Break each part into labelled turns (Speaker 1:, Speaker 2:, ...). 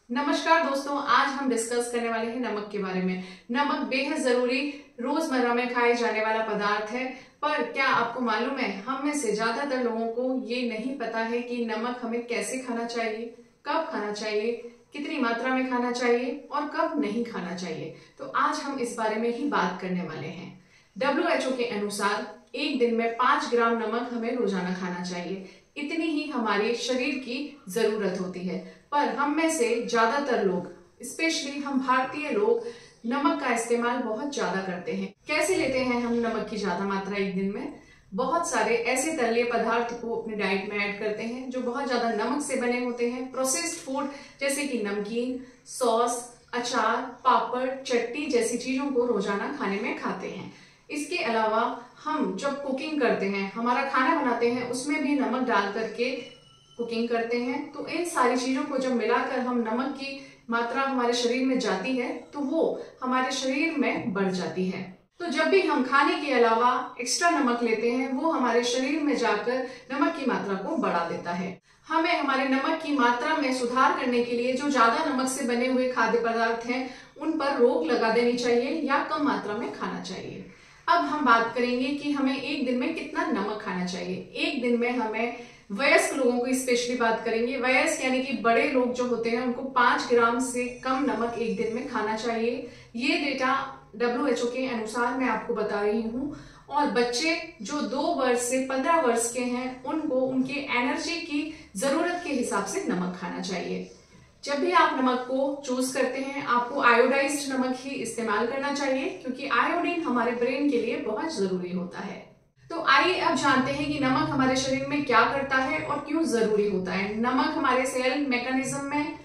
Speaker 1: नमस्कार दोस्तों, आज हम डिस्कस करने वाले हैं नमक के बारे में। नमक बेहद जरूरी रोजमर्रा में खाए जाने वाला पदार्थ है, पर क्या आपको मालूम है हम में से ज्यादातर लोगों को ये नहीं पता है कि नमक हमें कैसे खाना चाहिए, कब खाना चाहिए, कितनी मात्रा में खाना चाहिए और कब नहीं खाना चाहिए। तो आज हम इस बारे में ही बात करने वाले हैं। WHO के अनुसार एक दिन में 5 ग्राम नमक हमें रोजाना खाना चाहिए। इतनी ही हमारे शरीर की जरूरत होती है, पर हम में से ज्यादातर लोग, स्पेशली हम भारतीय लोग, नमक का इस्तेमाल बहुत ज्यादा करते हैं। कैसे लेते हैं हम नमक की ज्यादा मात्रा एक दिन में? बहुत सारे ऐसे तैलीय पदार्थ को अपनी डाइट में ऐड करते हैं जो बहुत ज्यादा नमक से बने होते हैं। प्रोसेस्ड फूड जैसे कि नमकीन, सॉस, अचार, पापड़, चटनी जैसी चीजों को रोजाना खाने में खाते हैं। इसके अलावा हम जब कुकिंग करते हैं, हमारा खाना बनाते हैं, उसमें भी नमक डाल करके कुकिंग करते हैं। तो इन सारी चीजों को जब मिलाकर हम नमक की मात्रा हमारे शरीर में जाती है तो वो हमारे शरीर में बढ़ जाती है। तो जब भी हम खाने के अलावा एक्स्ट्रा नमक लेते हैं, वो हमारे शरीर में जाकर नमक की मात्रा को बढ़ा देता है। हमें हमारे नमक की मात्रा में सुधार करने के लिए जो ज्यादा नमक से बने हुए खाद्य पदार्थ हैं, उन पर रोक लगा देनी चाहिए या कम मात्रा में खाना चाहिए। अब हम बात करेंगे कि हमें एक दिन में कितना नमक खाना चाहिए। एक दिन में हमें, वयस्क लोगों की स्पेशली बात करेंगे, वयस्क यानी कि बड़े लोग जो होते हैं, उनको 5 ग्राम से कम नमक एक दिन में खाना चाहिए। ये डेटा WHO के अनुसार मैं आपको बता रही हूँ। और बच्चे जो 2 वर्ष से 15 वर्ष के हैं, उनको उनके एनर्जी की जरूरत के हिसाब से नमक खाना चाहिए। जब भी आप नमक को चूज करते हैं, आपको आयोडाइज्ड नमक ही इस्तेमाल करना चाहिए, क्योंकि आयोडीन हमारे ब्रेन के लिए बहुत जरूरी होता है। तो आइए अब जानते हैं कि नमक हमारे शरीर में क्या करता है और क्यों जरूरी होता है। नमक हमारे सेल मैकेनिज्म में,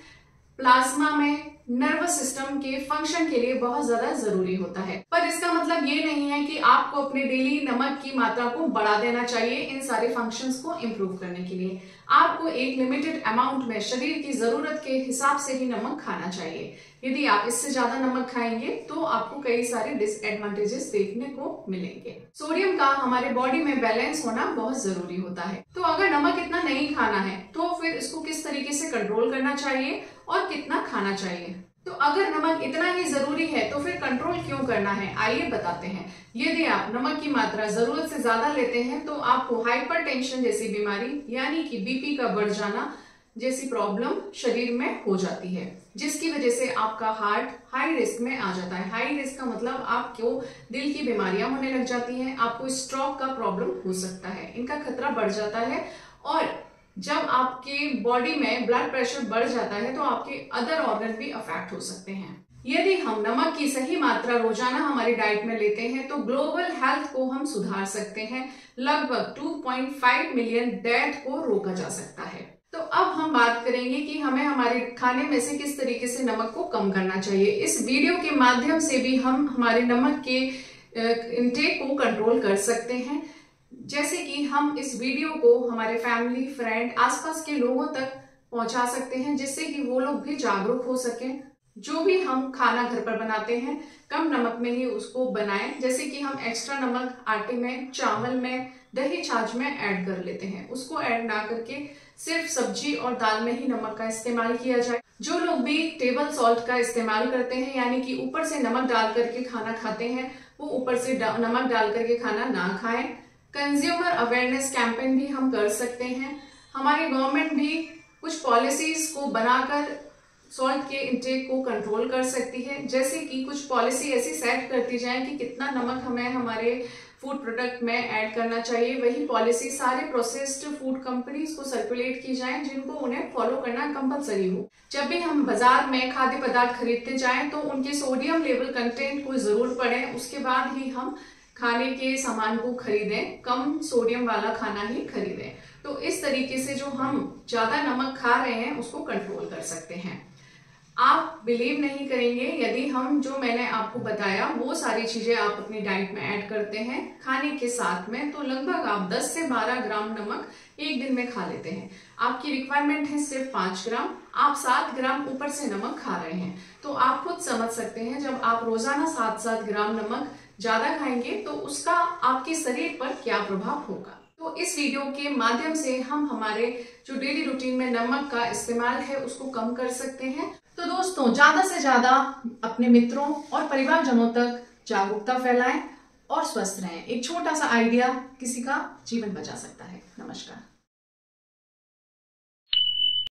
Speaker 1: प्लाज्मा में, नर्वस सिस्टम के फंक्शन के लिए बहुत ज्यादा जरूरी होता है। पर इसका मतलब ये नहीं है कि आपको अपने डेली नमक की मात्रा को बढ़ा देना चाहिए इन सारे फंक्शंस को इम्प्रूव करने के लिए। आपको एक लिमिटेड अमाउंट में शरीर की जरूरत के हिसाब से ही नमक खाना चाहिए। यदि आप इससे ज्यादा नमक खाएंगे तो आपको कई सारे डिसएडवांटेजेस देखने को मिलेंगे। सोडियम का हमारे बॉडी में बैलेंस होना बहुत जरूरी होता है। तो अगर नमक इतना नहीं खाना है तो फिर इसको किस तरीके से कंट्रोल करना चाहिए और कितना खाना चाहिए? तो अगर नमक इतना ही जरूरी है तो फिर कंट्रोल क्यों करना है, आइए बताते हैं। यदि आप नमक की मात्रा जरूरत से ज्यादा लेते हैं तो आपको हाइपरटेंशन जैसी बीमारी यानी कि बीपी का बढ़ जाना जैसी प्रॉब्लम शरीर में हो जाती है, जिसकी वजह से आपका हार्ट हाई रिस्क में आ जाता है। हाई रिस्क का मतलब आपको दिल की बीमारियां होने लग जाती हैं, आपको स्ट्रोक का प्रॉब्लम हो सकता है, इनका खतरा बढ़ जाता है। और जब आपके बॉडी में ब्लड प्रेशर बढ़ जाता है तो आपके अदर ऑर्गन भी अफेक्ट हो सकते हैं। यदि हम नमक की सही मात्रा रोजाना हमारी डाइट में लेते हैं तो ग्लोबल हेल्थ को हम सुधार सकते हैं। लगभग 2.5 मिलियन डेथ को रोका जा सकता है। तो अब हम बात करेंगे कि हमें हमारे खाने में से किस तरीके से नमक को कम करना चाहिए। इस वीडियो के माध्यम से भी हम हमारे नमक के इंटेक को कंट्रोल कर सकते हैं। जैसे कि हम इस वीडियो को हमारे फैमिली, फ्रेंड, आसपास के लोगों तक पहुंचा सकते हैं, जिससे कि वो लोग भी जागरूक हो सकें। जो भी हम खाना घर पर बनाते हैं, कम नमक में ही उसको बनाएं। जैसे कि हम एक्स्ट्रा नमक आटे में, चावल में, दही छाछ में ऐड कर लेते हैं, उसको ऐड ना करके सिर्फ सब्जी और दाल में ही नमक का इस्तेमाल किया जाए। जो लोग भी टेबल सॉल्ट का इस्तेमाल करते हैं, यानी कि ऊपर से नमक डाल करके खाना खाते हैं, वो ऊपर से नमक डाल करके खाना ना खाएं। कंज्यूमर अवेयरनेस कैंपेन भी हम कर सकते हैं। हमारी गवर्नमेंट भी कुछ पॉलिसीज को बनाकर सॉल्ट के इंटेक को कंट्रोल कर सकती है। जैसे कि कुछ पॉलिसी ऐसी सेट करती जाए कि कितना नमक हमें हमारे फूड प्रोडक्ट में ऐड करना चाहिए। वही पॉलिसी सारे प्रोसेस्ड फूड कंपनीज को सर्कुलेट की जाए, जिनको उन्हें फॉलो करना कंपलसरी हो। जब भी हम बाजार में खाद्य पदार्थ खरीदते जाएं तो उनके सोडियम लेवल कंटेंट को जरूर पढ़ें, उसके बाद ही हम खाने के सामान को खरीदें। कम सोडियम वाला खाना ही खरीदें। तो इस तरीके से जो हम ज्यादा नमक खा रहे हैं उसको कंट्रोल कर सकते हैं। आप बिलीव नहीं करेंगे, यदि हम जो मैंने आपको बताया वो सारी चीजें आप अपनी डाइट में ऐड करते हैं खाने के साथ में, तो लगभग आप 10 से 12 ग्राम नमक एक दिन में खा लेते हैं। आपकी रिक्वायरमेंट है सिर्फ 5 ग्राम, आप 7 ग्राम ऊपर से नमक खा रहे हैं। तो आप खुद समझ सकते हैं, जब आप रोजाना 7-7 ग्राम नमक ज्यादा खाएंगे तो उसका आपके शरीर पर क्या प्रभाव होगा। तो तो इस वीडियो के माध्यम से हम हमारे जो डेली रूटीन में नमक का इस्तेमाल है उसको कम कर सकते हैं। तो दोस्तों, ज्यादा से ज्यादा अपने मित्रों और परिवारजनों तक जागरूकता फैलाएं और स्वस्थ रहें। एक छोटा सा आइडिया किसी का जीवन बचा सकता है। नमस्कार।